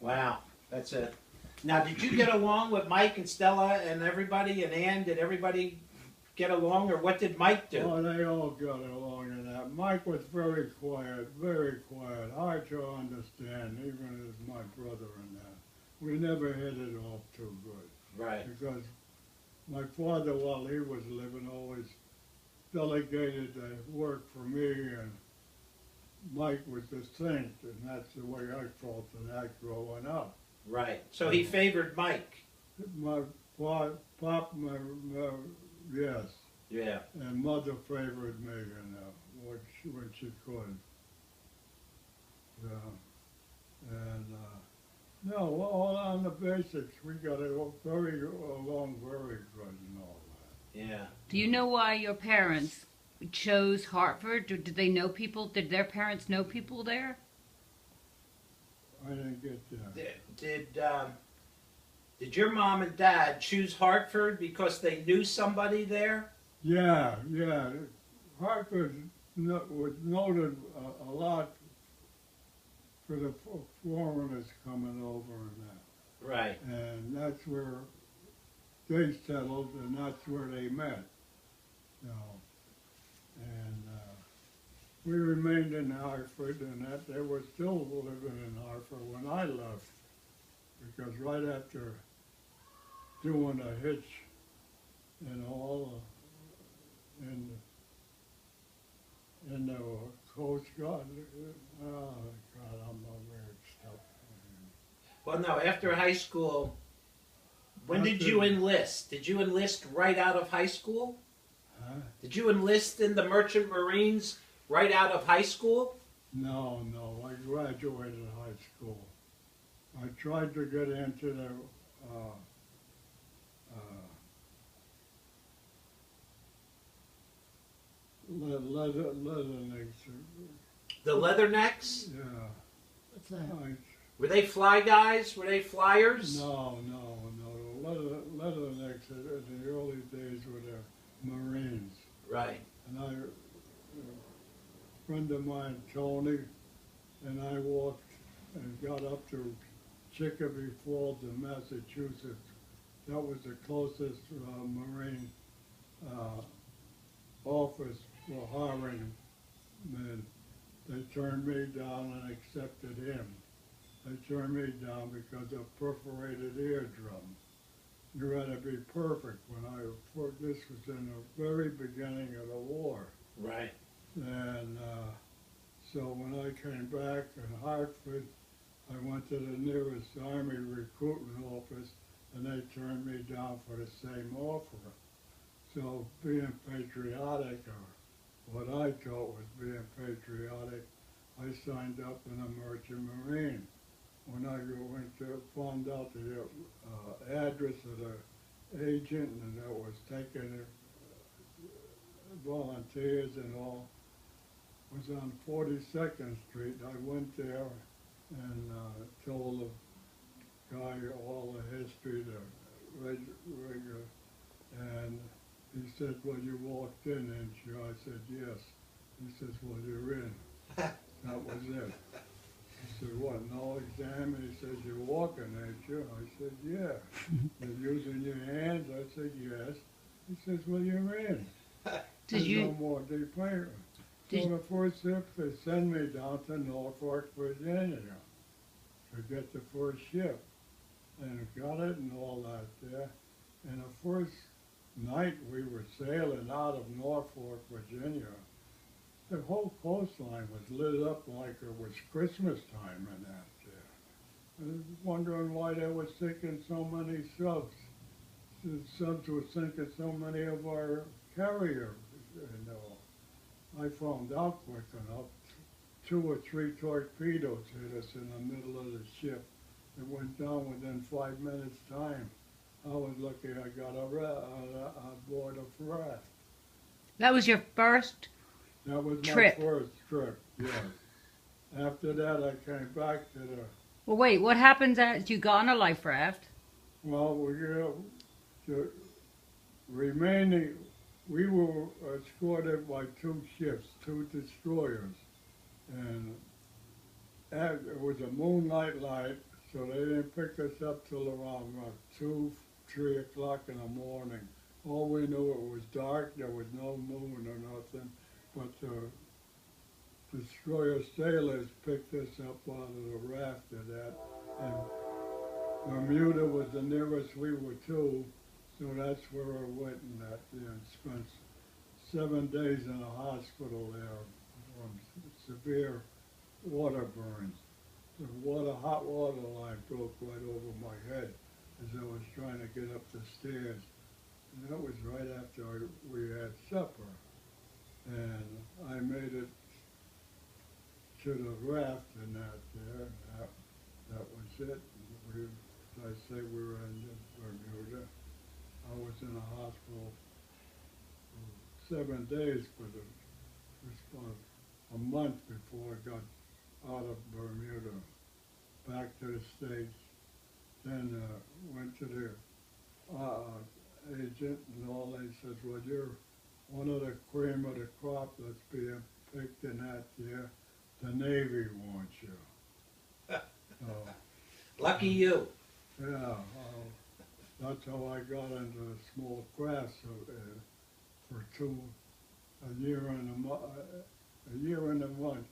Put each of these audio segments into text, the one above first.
Wow, that's it. Now, did you get along with Mike and Stella and everybody and Ann? Did everybody get along, or what did Mike do? Oh, they all got along in that. Mike was very quiet, hard to understand, even as my brother and that. We never hit it off too good. Right. Because my father, while he was living, always delegated the work for me, and Mike was the saint, and that's the way I felt of that growing up. Right. So he favored Mike. My my yes, Yeah. and mother favored me, and what she could. And no, all on the basics, we got it very along very good and all that. Yeah. Do you know why your parents chose Hartford? Did they know people? Did their parents know people there? I didn't get that. Did your mom and dad choose Hartford because they knew somebody there? Yeah, yeah. Hartford was noted a lot for the foreigners coming over and that. Right. And that's where they settled, and that's where they met. You know. And we remained in Hartford, and that they were still living in Hartford when I left, because right after doing a hitch and all in the Coast Guard, oh God, I'm not very stuff. Well, no, after high school, when did After- you enlist? Did you enlist right out of high school? Huh? Did you enlist in the Merchant Marines right out of high school? No, I graduated high school. I tried to get into the leather The Leathernecks? yeah. What's that? I, Were they fly guys? Were they flyers? no. Leathernecks in the early days were the Marines. Right. And a friend of mine, Tony, and I walked and got up to Chicopee Falls in Massachusetts. That was the closest Marine office for hiring men. They turned me down and accepted him. They turned me down because of perforated eardrum. You had to be perfect this was in the very beginning of the war. Right. And so when I came back in Hartford, I went to the nearest Army recruiting office, and they turned me down for the same offer. So being patriotic, or what I thought was being patriotic, I signed up in a Merchant Marine. When I went to found out the address of the agent, and that was taking volunteers and all, was on 42nd Street. I went there and told the guy all the history, the regular, and he said, well, you walked in, didn't you? I said, yes. He says, well, you're in. That was it. I said, what, no exam? And he says, you're walking, ain't you? I said, yeah. You're using your hands? I said, yes. He says, well, you're in. Did There's you? no more deployment. Did- So the first ship, they send me down to Norfolk, Virginia to get the first ship. And got it and all that there. And the first night we were sailing out of Norfolk, Virginia, the whole coastline was lit up like it was Christmas time in that there. I was wondering why they were sinking so many subs. The subs were sinking so many of our carriers, you know. I found out quick enough. 2 or 3 torpedoes hit us in the middle of the ship. It went down within 5 minutes' time. I was lucky I got aboard a raft. That was your first. That was Trip. my first trip, yes. After that, I came back to Well, wait. What happens as you got on a life raft? well, the remaining, we were escorted by 2 ships, 2 destroyers. And it was a moonlight So they didn't pick us up till around 2, 3 o'clock in the morning. All we knew, it was dark, there was no moon or nothing, but the destroyer sailors picked us up out of the raft of that, and Bermuda was the nearest we were to, so that's where I went in that there and spent 7 days in a hospital there from severe water burns. The hot water line broke right over my head as I was trying to get up the stairs. And that was right after we had supper. And I made it to the raft and that there. And that was it. We, as I say, we were in Bermuda. I was in a hospital for 7 days, but it was about a month before I got out of Bermuda, back to the States. Then went to the agent and all. They said, well, you're one of the cream of the crop that's being picked in that year. The Navy wants you. So, Lucky you. yeah, that's how I got into the small crafts for a year and a month.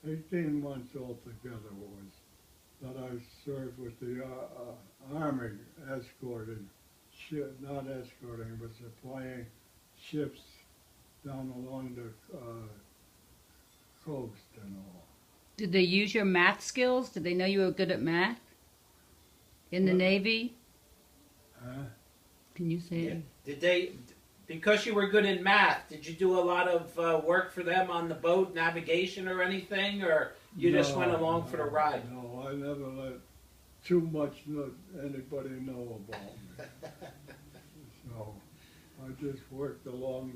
18 months altogether was that I served with the Army escorting, not escorting, but supplying ships down along the coast and all. Did they use your math skills? Did they know you were good at math? In the What? Navy? Huh? Can you say Yeah. it? Did they, because you were good in math, did you do a lot of work for them on the boat, navigation or anything, or you just went along for the ride? No, I never let too much anybody know about me. So I just worked along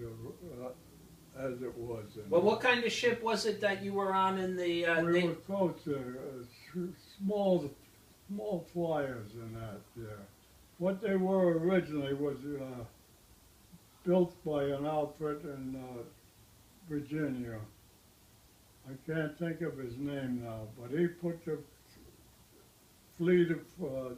as it was. Well, what kind of ship was it that you were on in the we were close to small flyers and that, yeah. What they were originally was built by an outfit in Virginia. I can't think of his name now, but he put the fleet of